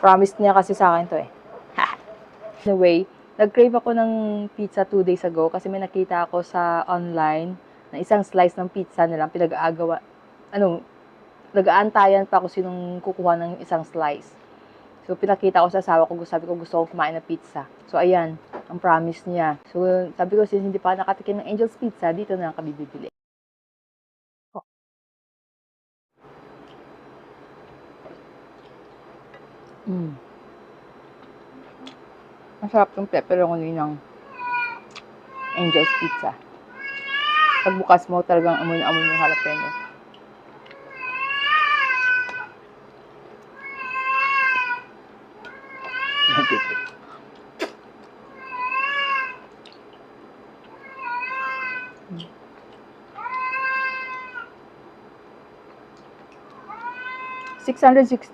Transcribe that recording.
Promise niya kasi sa akin to eh. Anyway, nag-crave ako ng pizza 2 days ago kasi may nakita ako sa online na isang slice ng pizza nilang pinag-aagawa. Nag-aantayan pa ako sinong kukuha ng isang slice. So, pinakita ko sa asawa ko, sabi ko gusto kong kumain ng pizza. So, ayan, ang promise niya. So, sabi ko, since hindi pa nakatikim ng Angel's Pizza, dito na lang kami bibili. Masarap yung pepperoni ng Angel's Pizza. Pagbukas mo, talagang amoy na amoy yung jalapeno. $660